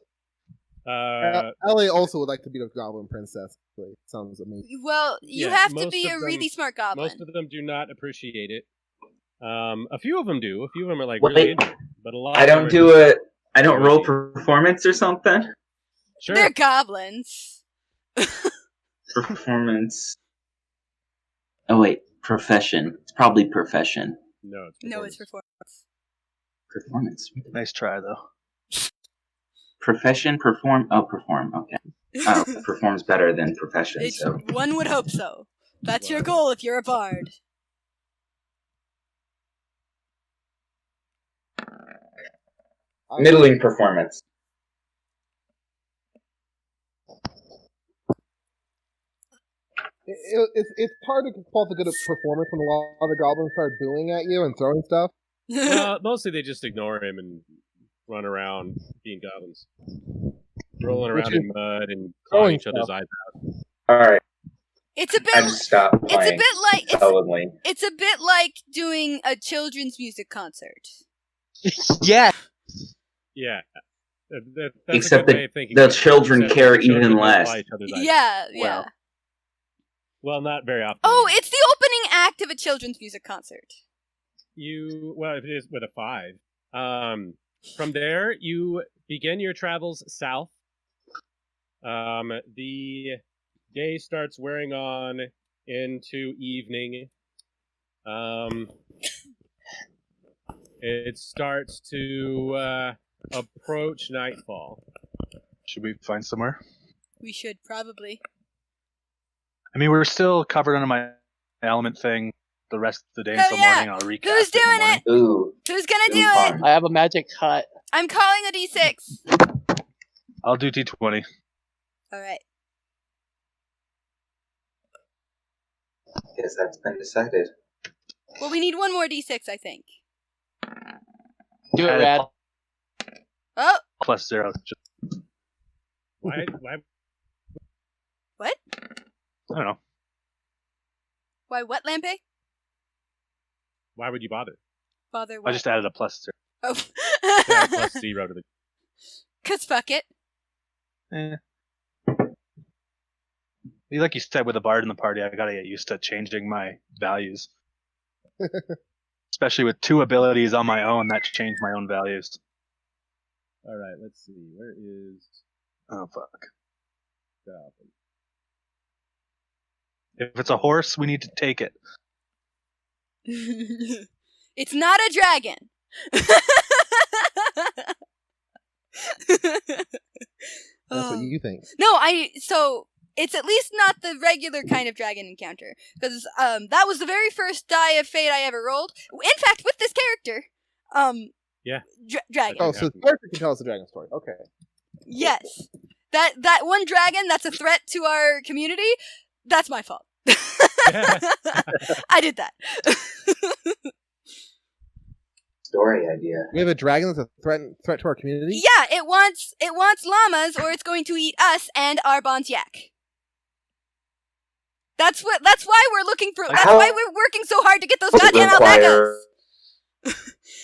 Ellie also would like to be the Goblin Princess. It sounds amazing. Well, you Yeah, have to most be of a them- really smart goblin. Most of them do not appreciate it. A few of them do. A few of them are like Wait, really into it. But a lot. I of them don't are do just- I don't roll performance or something. Sure. They're goblins. Performance. Oh wait, profession. It's probably profession. No, it's No, it's performance. Performance. Nice try, though. Profession, perform. Oh, perform. Okay. Oh, performs better than profession. So One would hope so. That's your goal if you're a bard. middling performance. It's hard to call it a good performance when a lot of the goblins start booing at you and throwing stuff. Mostly they just ignore him and run around being goblins. Rolling around in mud and clawing each other's eyes out. All right. It's a I bit. just stopped It's a playing. bit like Sullenly. it's a bit like doing a children's music concert. Yeah. Yeah. That's Except a good way that of thinking the about it. children Except care the children even don't less. claw each other's eyes out. Yeah. Well, not very often. Oh, it's the opening act of a children's music concert. Well, it is with a 5. From there, you begin your travels south. The day starts wearing on into evening. It starts to approach nightfall. Should we find somewhere? We should probably. I mean, we're still covered under my element thing the rest of the day Hell until yeah! morning. I'll recast Who's it in the doing morning. it? Ooh. Who's gonna do Ooh, it? fun. I have a magic hut. I'm calling a d6. I'll do D20. All right. Guess that's been decided. Well, we need one more d6, I think. Do it, Add Rad. Oh, Plus 0. Why? what? I don't know. Why? What, Lampe? Why would you bother? Bother what? I just added a plus 0. Oh. Yeah, plus 0 to the. Cause fuck it. Like you said, with a bard in the party, I gotta get used to changing my values. Especially with 2 abilities on my own that change my own values. All right, let's see. Where is Oh, fuck. Goblin? If it's a horse, we need to take it. It's not a dragon. That's what you think. No, so it's at least not the regular kind of dragon encounter, because that was the very first die of fate I ever rolled. In fact, with this character, Yeah. dragon. Oh, so the character can tell us the dragon story. Okay. Yes, that one dragon that's a threat to our community. That's my fault. I did that. Story idea. We have a dragon that's a threat to our community. Yeah, it wants llamas, or it's going to eat us and our bonds yak. That's why we're looking for. That's why we're working so hard to get those goddamn alpacas.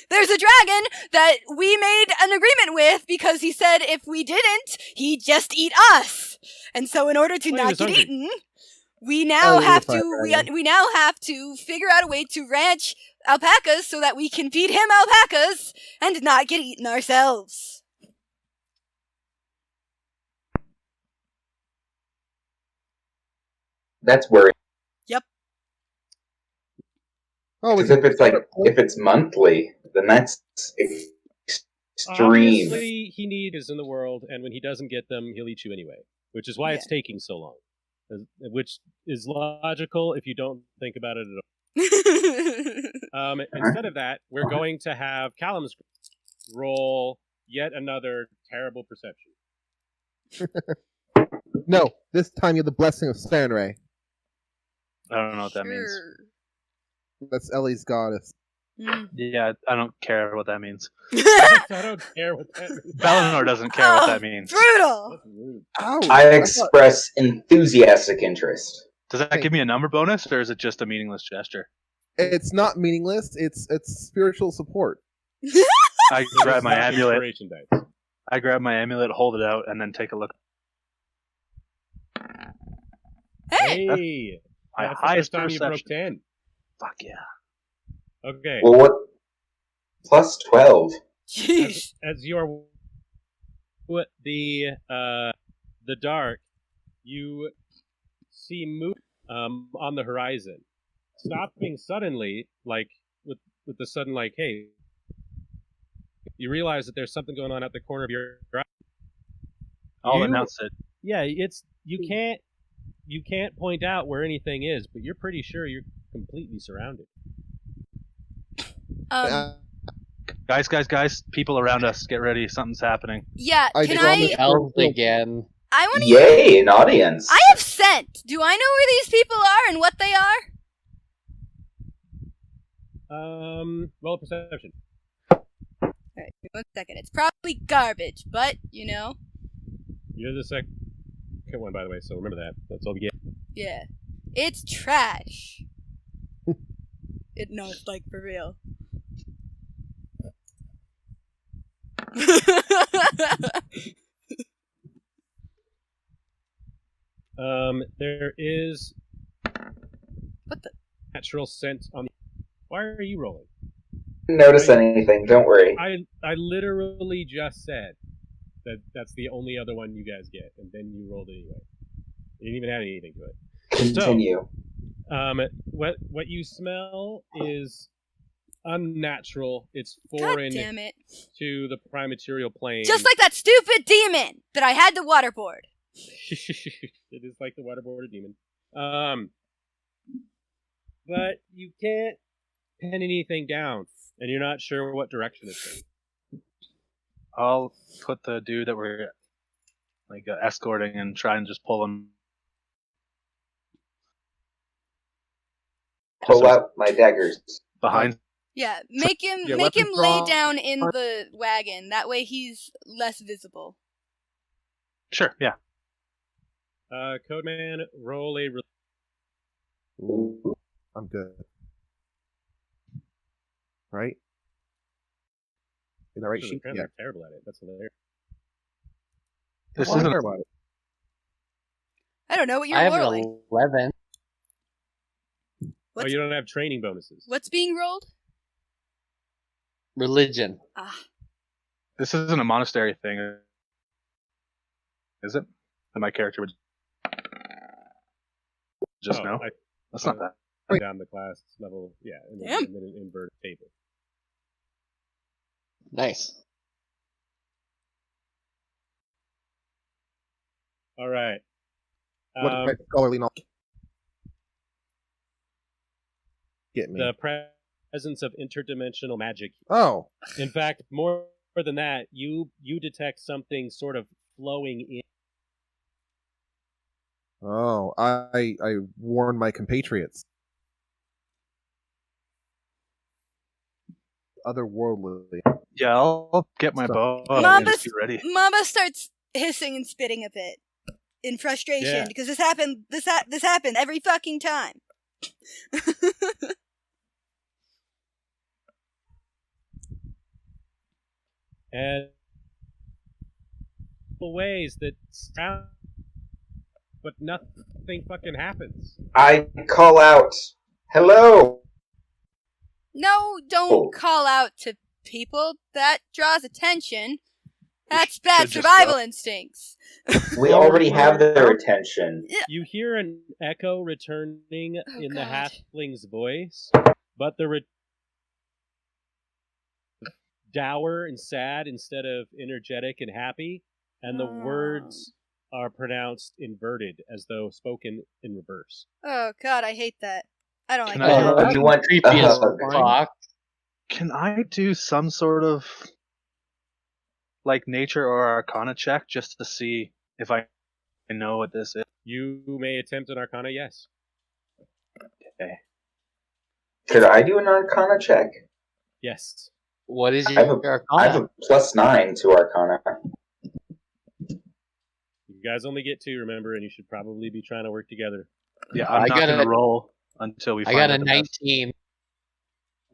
There's a dragon that we made an agreement with because he said if we didn't, he'd just eat us. And so, in order to Well, he not was get hungry. eaten, we now you're have fine, to dragon. we now have to figure out a way to ranch alpacas so that we can feed him alpacas and not get eaten ourselves. That's worrying. Oh, we Because can if it's monthly, then that's extreme. Obviously, he needs in the world, and when he doesn't get them, he'll eat you anyway. Which is why it's taking so long. Which is logical if you don't think about it at all. Instead of that, we're going to have Callum's roll yet another terrible perception. No, this time you have the blessing of Stanray. I don't know what that means. Sure. That's Ellie's goddess. Mm. Yeah, I don't care what that means. I don't care what that means. Valinor doesn't care what that means. Brutal. That's rude. Ouch! I thought- express enthusiastic interest. Does that give me a number bonus, or is it just a meaningless gesture? It's not meaningless. It's spiritual support. I It's grab my not amulet. inspiration dice. I grab my amulet, hold it out, and then take a look. Hey. Hey! My That's the highest first time you broke perception. 10. Fuck yeah. Okay. Well, what? Plus 12. Jeez. As you're with the dark, you see movement on the horizon, stopping suddenly, like with the sudden, like, hey, you realize that there's something going on at the corner of your eye. I'll You- announce it. Yeah, you can't point out where anything is, but you're pretty sure you're completely surrounded. Guys, people around us, get ready. Something's happening. Yeah, I can just wanna- I? Elves again. I want to. Yay, an audience. I have scent. Do I know where these people are and what they are? Roll perception. Alright, 1 second. It's probably garbage, but, you know. You're the second one, by the way, so remember that. That's all we get. Yeah. It's trash. No, it's like for real. There is What the? natural scent on. Why are you rolling? Notice anything? Don't worry. I literally just said that's the only other one you guys get, and then you rolled anyway. You didn't even add anything to it. Continue. What you smell is unnatural. It's God foreign damn it. to the primaterial plane. Just like that stupid demon that I had to waterboard. It is like the waterboarded demon. But you can't pin anything down, and you're not sure what direction it's in. I'll put the dude that we're escorting and try and just pull him. Pull out my daggers. Behind. Yeah, make him Yeah, make him weapons lay drawn. down in the wagon. That way he's less visible. Sure, yeah. Codeman, roll a. Ooh, I'm good. Right? Is that right, Because sheep? apparently Yeah. they're terrible at it. That's hilarious. This Well, I isn't care about it. I don't know what you're I have rolling. an 11. Oh, you don't have training bonuses. What's being rolled? Religion. Ah, This isn't a monastery thing, is it? That my character would just Oh, know. I That's not that. put down the class level. Yeah, and then, Damn. and then an inverted table. Nice. All right. What type of scholarly knowledge? Get me. The presence of interdimensional magic. Oh, In fact, more than that, you detect something sort of flowing in. oh! I warn my compatriots. Otherworldly. Yeah, I'll get my bow and Mamba just be ready. Mamba starts hissing and spitting a bit in frustration Yeah. because this happened. This happened every fucking time. And ways that sound, but nothing fucking happens. I call out, "Hello!" No, don't Oh. call out to people. That draws attention. That's bad should just survival go. instincts. We already have their attention. You hear an echo returning in the God. halfling's voice, but the dour and sad instead of energetic and happy, and the words are pronounced inverted as though spoken in reverse. Oh God, I hate that. I don't like Can that. I- You want Creepy as uh, fuck. Can I do some sort of nature or arcana check just to see if I know what this is? You may attempt an arcana, yes. Could I do an Arcana check? Yes. What is I have your I have arcana? a +9 to Arcana. You guys only get 2, remember, and you should probably be trying to work together. Yeah, I'm I not got going to a- roll until we I find got a out the best. 19.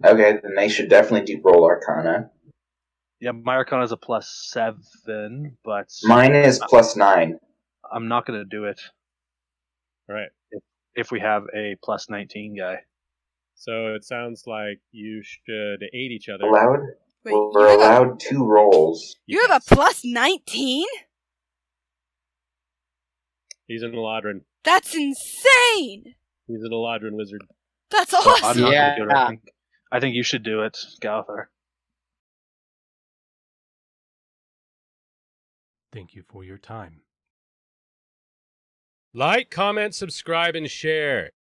Okay, then they should definitely do roll Arcana. Yeah, my arcana is a +7, but Mine is +9. I'm not going to do it All right. if we have a +19 guy. So it sounds like you should aid each other. Allowed? Wait, We're allowed 2 rolls. you have a +19? He's an Eladrin. That's insane. He's an Eladrin wizard. That's I'm awesome. not Yeah. going to do it. I think you should do it, Galathar. Thank you for your time. Like, comment, subscribe, and share.